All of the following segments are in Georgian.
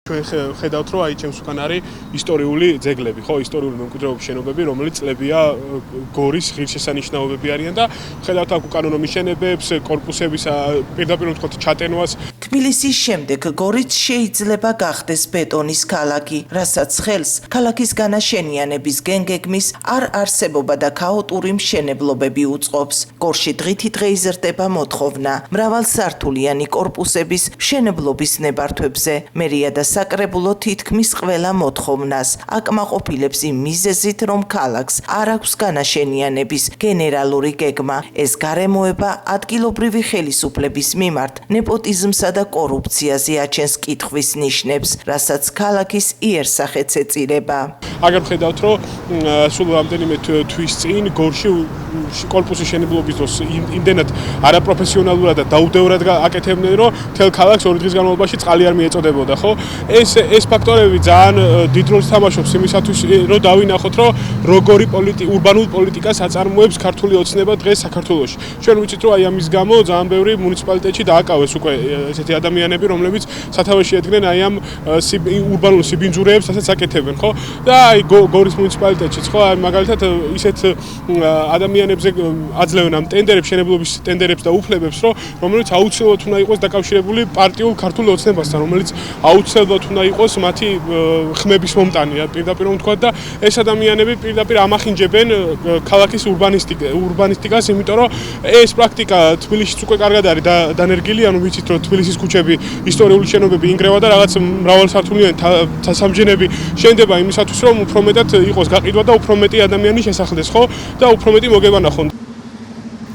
ხედავთ რომ აი ჩემს უკან არის ისტორიული ძეგლები, ხო, ისტორიული მემკვიდრეობის შენობები, რომელიც წლებია გორის ღირსშესანიშნაობები არიან და ხედავთ აქ უკანონო მიშენებებს, კორპუსების პირდაპირ ვთქვათ ჩატენვას. თბილისის შემდეგ გორიც შეიძლება გახდეს ბეტონის ქალაქი, რასაც ხელს ქალაქის განაშენიანების გენგეგმის არ არსებობა და ქაოტური მშენებლობები უწყობს. გორში დღითი დღე იზრდება მოთხოვნა მრავალსართულიანი კორპუსების მშენებლობის ნებართვებზე. მერია და საკრებულო თითქმის ყველა მოთხოვნას აკმაყოფილებს იმ მიზეზით, რომ ქალაქს არ აქვს განაშენიანების გენერალური გეგმა. ეს გარემოება ადგილობრივი ხელისუფლების მიმართ ნეპოტიზმსა და კორუფციაზე აჩენს კითხვის ნიშნებს, რასაც ქალაქის იერსახეც ეწირება. აგერ ხედავთ, რომ სულ რამდენიმე თვის წინ გორში კორპუსის შენებლობის დროს იმდენად არაპროფესიონალურად და დაუდევრად აკეთებდნენ, რომ მთელ ქალაქს 2 დღის განმავლობაში წყალი არ მიეწოდებოდა, ხო? ეს ფაქტორები ძალიან დიდ როლს თამაშობს იმისათვის, რომ დავინახოთ, რომ როგორი ურბანულ პოლიტიკას აწარმოებს ქართული ოცნება დღეს საქართველოში. ჩვენ ვიცით, რომ აი ამის გამო ძალიან ბევრი მუნიციპალიტეტში დააკავეს უკვე ესეთი ადამიანები, რომლებიც სათავეში ედგნენ აი ამ ურბანულ სიბინძურეებს, რასაც აკეთებენ, ხო? და აი გორის მუნიციპალიტეტშიც, ხო, აი მაგალითად ისეთ ადამიანებზე აძლევენ ამ ტენდერებს, შენებლობის ტენდერებს და უფლებებს, რომელიც აუცილებლად უნდა იყოს დაკავშირებული პარტიულ ქართულ ოცნებასთან, რომელიც აუცილებლად უნდა იყოს მათი ხმების მომტანი, პირდაპირ ვთქვათ და ეს ადამიანები პირდაპირ ამახინჯებენ ქალაქის ურბანისტიკას, იმიტომ რომ ეს პრაქტიკა თბილისშიც უკვე კარგად არის დანერგილი, ანუ ვიცით რომ თბილისის ქუჩები, ისტორიული შენობები ინგრევა და რაღაც მრავალსართულიანი სასამჯენები შენდება იმისათვის, რომ უფრო მეტად იყოს გაყიდვა და უფრო მეტი ადამიანი შესახლდეს, ხო? და უფრო მეტი მოგება ნახონ.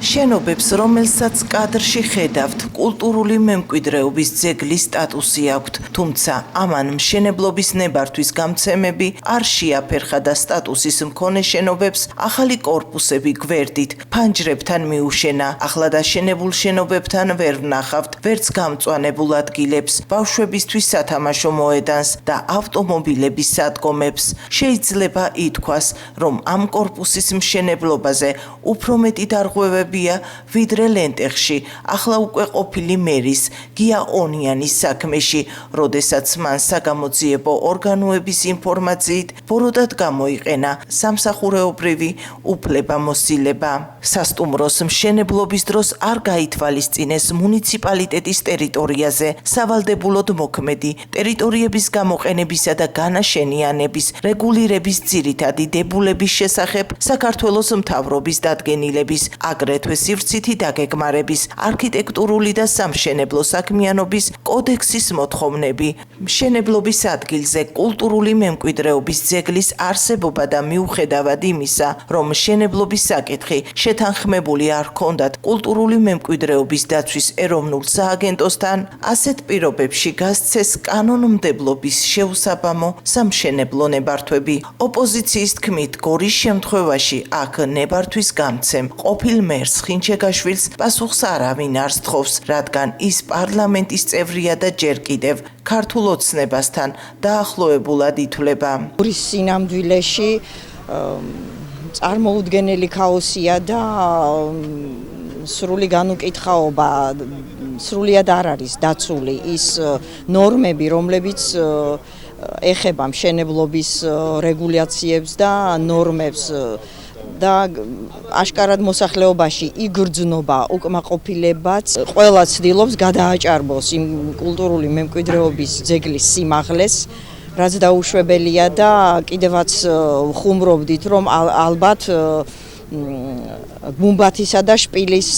შენობებს, რომელსაც კადრში ხედავთ, კულტურული მემკვიდრეობის ძეგლის სტატუსი აქვთ, თუმცა ამან მშენებლობის ნებართვის გამცემები არ შეაფერხა და სტატუსის მქონე შენობებს ახალი კორპუსები გვერდით, ფანჯრებთან მიუშენა. ახლად აშენებულ შენობებთან ვერ ვნახავთ ვერც გამწვანებულ ადგილებს, ბავშვებისთვის სათამაშო მოედანს და ავტომობილების სადგომებს. შეიძლება ითქვას, რომ ამ კორპუსის მშენებლობაზე უფრო მეტი დარღვევები ვიდრე ლენტეხში, ახლა უკვე ყოფილი მერის გია ონიანის საქმეში, როდესაც მან საგამოძიებო ორგანოების ინფორმაციით ბოროტად გამოიყენა სამსახურეობრივი უფლებამოსილება. სასტუმროს მშენებლობის დროს არ გაითვალისწინეს მუნიციპალიტეტის ტერიტორიაზე სავალდებულოდ მოქმედი ტერიტორიების გამოყენებისა და განაშენიანების რეგულირების ძირითადი დებულების შესახებ საქართველოს მთავრობის დადგენილების აგრეთვე სივრცითი დაგეგმარების, არქიტექტურული და სამშენებლო საქმიანობის კოდექსის მოთხოვნები. მშენებლობის ადგილზე კულტურული მემკვიდრეობის ძეგლის არსებობა და მიუხედავად იმისა, რომ მშენებლობის საკითხი შეთანხმებული არ ჰქონდათ კულტურული მემკვიდრეობის დაცვის ეროვნულ სააგენტოსთან, ასეთ პირობებში გასცეს კანონმდებლობის შეუსაბამო სამშენებლო ნებართვები. ოპოზიციის თქმით, გორის შემთხვევაში აქ ნებართვის გამცემ ყოფილ მერს ხინჩეგაშვილს პასუხს არავინ არ სთხოვს, რადგან ის პარლამენტის წევრია და ჯერ კიდევ ქართულ ოცნებასთან დაახლოებულად ითვლება. გორის სინამდვილეში წარმოუდგენელი ქაოსია და სრული განუკითხაობა სრულიად არ არის დაცული ის ნორმები, რომლებიც ეხება მშენებლობის რეგულაციებს და ნორმებს და აშკარად მოსახლეობაში იგრძნობა უკმაყოფილებაც ყველა ცდილობს გადააჭარბოს იმ კულტურული მემკვიდრეობის ძეგლის სიმაღლეს, რაც დაუშვებელია და კიდევაც ხუმრობდით, რომ ალბათ გუმბათისა და შპილის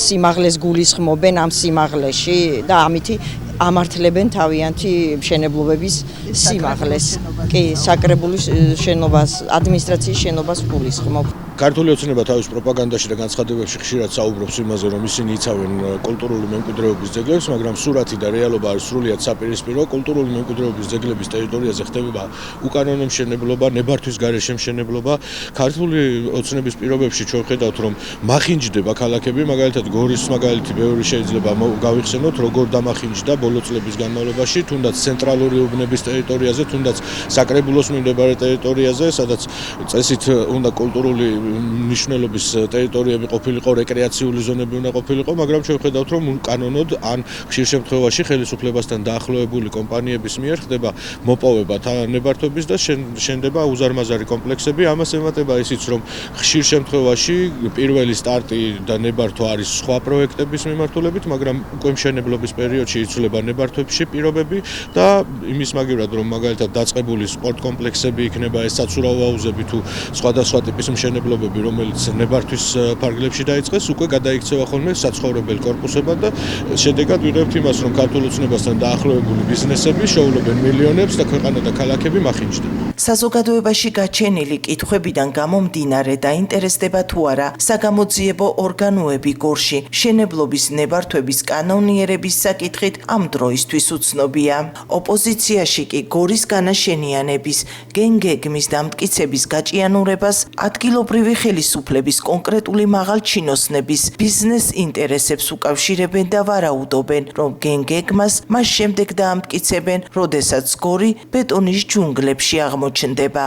სიმაღლეს გულისხმობენ ამ სიმაღლეში და ამითი ამართლებენ თავიანთი მშენებლობების სიმაღლეს. კი, საკრებულის შენობას, ადმინისტრაციის შენობას გულისხმობ. ქართული ოცნება თავის პროპაგანდაში და განცხადებებში ხშირად საუბრობს იმაზე, რომ ისინი იცავენ კულტურული მემკვიდრეობის ძეგლებს, მაგრამ სურათი და რეალობა არის სრულიად საპირისპირო. კულტურული მემკვიდრეობის ძეგლების ტერიტორიაზე ხდება უკანონო მშენებლობა, ნებართვის გარეშე მშენებლობა. ქართული ოცნების პირობებში ჩვენ ხედავთ, რომ მახინჯდება ქალაქები, მაგალითად გორის მაგალითი ბევრი შეიძლება გავიხსენოთ, როგორ დამახინჯდა ბოლო წლების განმავლობაში, თუნდაც ცენტრალური უბნების ტერიტორიაზე, თუნდაც საკრებულოს მიმდებარე ტერიტორიაზე, სადაც წესით უნდა კულტურული მნიშვნელობის ტერიტორიები ყოფილიყო, რეკრეაციული ზონები უნდა ყოფილიყო, მაგრამ ჩვენ ვხედავთ, რომ კანონოდ ან ხშირ შემთხვევაში ხელისუფლებასთან დაახლოებული კომპანიების მიერ ხდება მოპოვება ნებართვების და შენდება უზარმაზარი კომპლექსები. ამას ემატება ისიც, რომ ხშირ შემთხვევაში პირველი სტარტი და ნებართვა არის სხვა პროექტების მიმართულებით, მაგრამ უკვე მშენებლობის პერიოდში იცვლება ნებართვებში პირობები და იმის მაგივრად, რომ მაგალითად დაწყებული სპორტ კომპლექსები იქნება, ეს საცურაო აუზები თუ სხვადასხვა ტიპის მშენებლობები, რომელიც ნებართვის ფარგლებში დაიწყეს, უკვე გადაიქცევა ხოლმე საცხოვრებელ კორპუსებად და შედეგად ვიღებთ იმას, რომ ქართულ ოცნებასთან დაახლოებული ბიზნესები შეულებენ მილიონებს და ქვეყანა და ქალაქები მახინჯდება. საზოგადოებაში გაჩენილი კითხვებიდან გამომდინარე დაინტერესდება თუ არა საგამოძიებო ორგანოები გორში მშენებლობის ნებართვების კანონიერების საკითხით ამ დროისთვის უცნობია. ოპოზიციაში კი გორის განაშენიანების გენგეგმის დამტკიცების გაჭიანურებას ადგილობრივი ხელისუფლების კონკრეტული მაღალჩინოსნების ბიზნეს ინტერესებს უკავშირებენ და ვარაუდობენ, რომ გენგეგმას მას შემდეგ დაამტკიცებენ, როდესაც გორი ბეტონის ჯუნგლებში აღმოჩნდება.